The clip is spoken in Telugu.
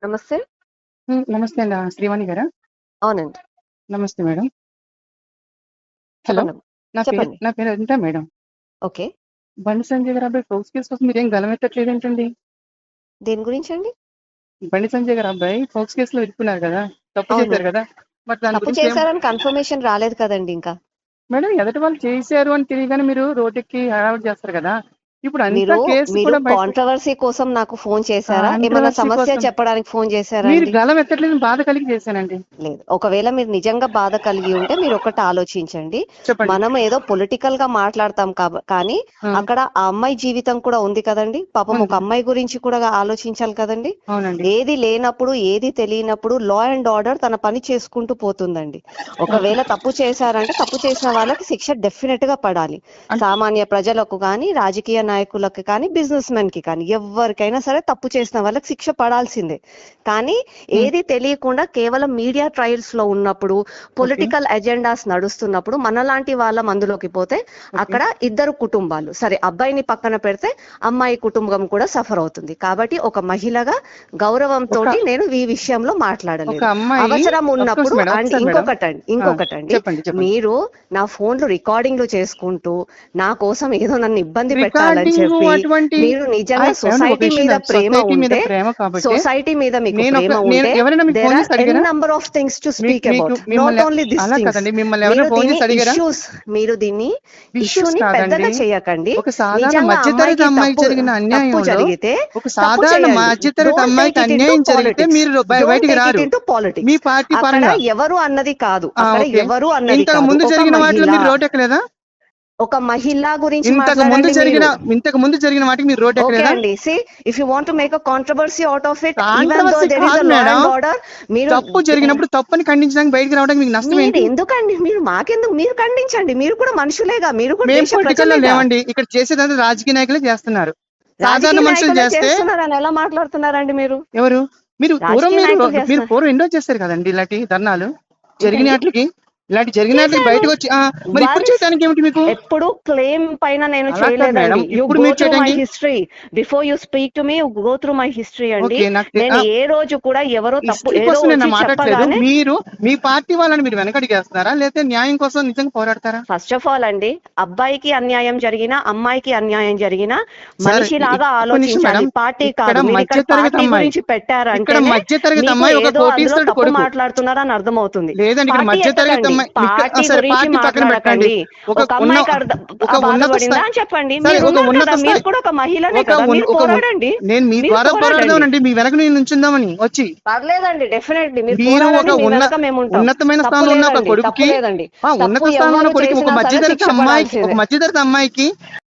నమస్తే. నమస్తే అండి. శ్రీవాణి గారా? అవునండి. నమస్తే మేడం. హలో. చెప్పండమ్మా. నా పేరు చెప్పండి. నా పేరు అనిత మేడం. ఓకే. బండి సంజయ్ గారి అబ్బాయి ఫోక్స్ కేసు కోసం మీరేం గలమెత్తట్లేదేంటండి? దేని గురించండి? బండి సంజయ్ గారి అబ్బాయి ఫోక్స్ కేసులో ఇరుక్కున్నారు కదా! తప్పు అవును. చేశారు కదా! మరి దాని తప్పు గురించి చేశారని కన్ఫర్మేషన్ రాలేదు కదండీ ఇంకా. మేడం ఎదుటి వాళ్ళు చేశారు అని తెలియగానే మీరు రోడ్డెక్కి హడావిడి చేస్తారు కదా! ఇప్పుడు అంతా మీరు కేసు మీరు కూడా బయట కాంట్రోవర్సీ కోసం నాకు ఫోన్ చేశారా? ఏమన్నా కాంట్రవర్సీ సమస్య కోసం చెప్పడానికి ఫోన్ చేశారా మీరు అండి? గలమెత్తట్లేదని బాధ కలిగి చేశానండి. లేదు. ఒకవేళ మీరు నిజంగా బాధ కలిగి ఉంటే మీరొకటి ఆలోచించండి. చెప్పండి. మనం ఏదో పొలిటికల్ గా మాట్లాడతాం కానీ ఆ! అక్కడ ఆ అమ్మాయి జీవితం కూడా ఉంది కదండి. పాపం ఒక ఉంది. అమ్మాయి గురించి కూడా ఆలోచించాలి కదండి. అవునండి. ఏది లేనప్పుడు ఏది తెలియనప్పుడు లా అండ్ ఆర్డర్ తన పని చేసుకుంటూ పోతుందండి. ఒకవేళ తప్పు చేశారంటే తప్పు చేసిన వాళ్ళకి శిక్ష డెఫినెట్ గా పడాలి. అన్ సామాన్య ప్రజలకు కానీ రాజకీయ నాయకులకు కానీ బిజినెస్ మెన్ కి కానీ ఎవరికైనా సరే తప్పు చేసిన వాళ్ళకి శిక్ష పడాల్సిందే. కానీ హ్మ్. ఏది తెలియకుండా కేవలం మీడియా ట్రయల్స్ లో ఉన్నప్పుడు ఓకే. పొలిటికల్ ఎజెండాస్ నడుస్తున్నప్పుడు మనలాంటి వాళ్ళం అందులోకి పోతే ఓకే. అక్కడ ఇద్దరు కుటుంబాలు సరే అబ్బాయిని పక్కన పెడితే అమ్మాయి కుటుంబం కూడా సఫర్ అవుతుంది. కాబట్టి ఒక మహిళగా గౌరవంతో ఒక నేను ఈ విషయంలో ఒక మాట్లాడలేదు. అమ్మాయి అవసరం ఒక్క ఉన్నప్పుడు నిమిషం మేడం. అండ్ ఒకసారి మేడం. ఆ! ఇంకొకటండి చెప్పండి. చెప్పండి. మీరు నా ఫోన్లు రికార్డింగ్లు చేసుకుంటూ నా కోసం ఏదో నన్ను ఇబ్బంది పెట్టాలని రికార్డింగు చెప్పి అటువంటి మీరు నిజంగా ఏవండీ ఒక సొసైటీ విషయం మీద ప్రేమ సొసైటీ మీద ఉంటే ప్రేమ కాబట్టి సొసైటీ మీద మీకు నేను ప్రేమ ఉంటే ఎవరైనా మీకు దేర్ ఫోన్ ఆర్ చేసి ఎన్ అడిగారా? Number of things to speak మీకు అబౌట్ నాట్ మిమ్మల్ని ఓన్లీ దిస్ అలా థింగ్స్. కదండి. మిమ్మల్ని మీరు ఎవరైనా ఫోన్ దీన్ని చేసి అడిగారా? మీరు దీన్ని ఇష్యూస్ ఇష్యూని కాదండి. పెద్దగా చేయకండి. ఒక సాధారణ నిజంగా మధ్యతరగతి అమ్మాయికి అమ్మాయికి తప్పు జరిగిన తప్పు అన్యాయంలో జరిగితే ఒక తప్పు సాధారణ చేయండి. మధ్యతరగతి డోంట్ అమ్మాయికి టేక్ ఇట్ ఇంటూ అన్యాయం జరిగితే పాలిటిక్స్. మీరు డోంట్ బయటికి టేక్ ఇట్ రారు. Into mu politics. పార్టీ అక్కడ పరంగా. ఎవరు అన్నది కాదు. అక్కడ ఓకే. ఎవరు అన్నది ఇంతకు కాదు. ముందు ఒక జరిగిన వాటిలో మహిళ మీరు రోడ్డెక్కలేదా? ఒక మహిళ గురించి ఇంతకు ముందు మాట్లాడండి జరిగిన మీరు. ఇంతకు ముందు జరిగిన వాటికి మీరు ఓకే రోడ్డెక్కలేదా? అండి. See if you want to make a controversy out of it even though controversy there is కాదు a law madam. And order మీరు తప్పు జరిగినప్పుడు తప్పని ఖండించడానికి బయటికి రావడానికి మీకు నష్టం మీరు ఏంటి? ఎందుకండి మీరు మాకెందుకు మీరు ఖండించండి. మీరు కూడా మనుషులేగా, మీరు కూడా మేము దేశ పొలిటికల్లో ప్రజలేగా. లేవండి. ఇక్కడ చేసేదంతా రాజకీయ నాయకులే చేస్తున్నారు. సాధారణ రాజకీయ మనుషులు నాయకులే చేస్తే చేస్తున్నారని ఎలా మాట్లాడుతున్నారండి మీరు? ఎవరు? మీరు రాజకీయ నాయకులు మీరు చేస్తున్నారు. పూర్వం ఎన్నో చేశారు కదండి ఇలాంటి ధర్నాలు. జరిగిన ఏంటండి ఆట్లకి జరిగిన ఆట్లకి చేశారు. బయటకు వచ్చి మరి ఇప్పుడు వన్స్ చేయడానికి ఏమిటి మీకు? ఎప్పుడు క్లెయిమ్ పైన నేను అలా కాదు మేడం. చేయలేదండి. యు ఇప్పుడు గో మీరు త్రూ మై చేయడానికి history before you speak to me. Go through my history అండి. ఓకే. నాకు నేను ఏ రోజు కూడా ఎవరో తప్పు హిస్టరీ ఏదో కోసం నేను వచ్చి మాట్లాడట్లేదు. చెప్పగానే మీరు మీ పార్టీ వాళ్ళని మీరు వెనకడిగేస్తున్నారా? లేకపోతే న్యాయం కోసం నిజంగా పోరాడతారా? ఫస్ట్ ఆఫ్ ఆల్ అండి, అబ్బాయికి అన్యాయం జరిగినా అమ్మాయికి అన్యాయం జరిగినా సార్ మనిషిలాగా ఒక్క నిమిషం ఆలోచించాలి. మేడం. పార్టీ ఇక్కడ కాదు. మీరు ఇక్కడ మధ్యతరగతి పార్టీ అమ్మాయి గురించి ఇక్కడ పెట్టారంటేనే మధ్యతరగతి మీకు అమ్మాయి ఒక ఏదో అందులో కోటీశ్వరుడు తప్పు కొడుకు. మాట్లాడుతున్నారని అర్థమవుతుంది. లేదండి ఇక్కడ పార్టీ మధ్యతరగతి ఎత్తకండి. అమ్మాయి పార్టీ సరే గురించి పార్టీ పక్కన పెట్టండి. మాట్లాడకండి. ఒక ఒక ఉన్న అమ్మాయికి ఒక ఉన్నత బాధపడిందా స్థాయి అని చెప్పండి. సరే మీరు ఒక ఉన్నారు ఉన్నత కదా, మీరు స్థాయి కూడా ఒక మహిళనే ఒక కదా, మీరు ఒక పోరాడండి. నేను మీ మీరు ద్వారా పోరాడండి. పోరాడదామనండి. మీ వెనక నేను నుంచుందామని వచ్చి పర్లేదండి, డెఫినెట్లీ మీరు మీరు ఒక పోరాడండి. మీ వెనక మేము ఉంటాం. ఉన్నతమైన తప్పు స్థానంలో ఉన్న ఒక లేదండి, తప్పు కొడుకుకి లేదండి. ఉన్నత తప్పు స్థానంలో ఉన్న ఎవరు కొడుకు ఒక చేసినా సరే మధ్యతరగతి శిక్ష అమ్మాయికి పడాల్సిందే.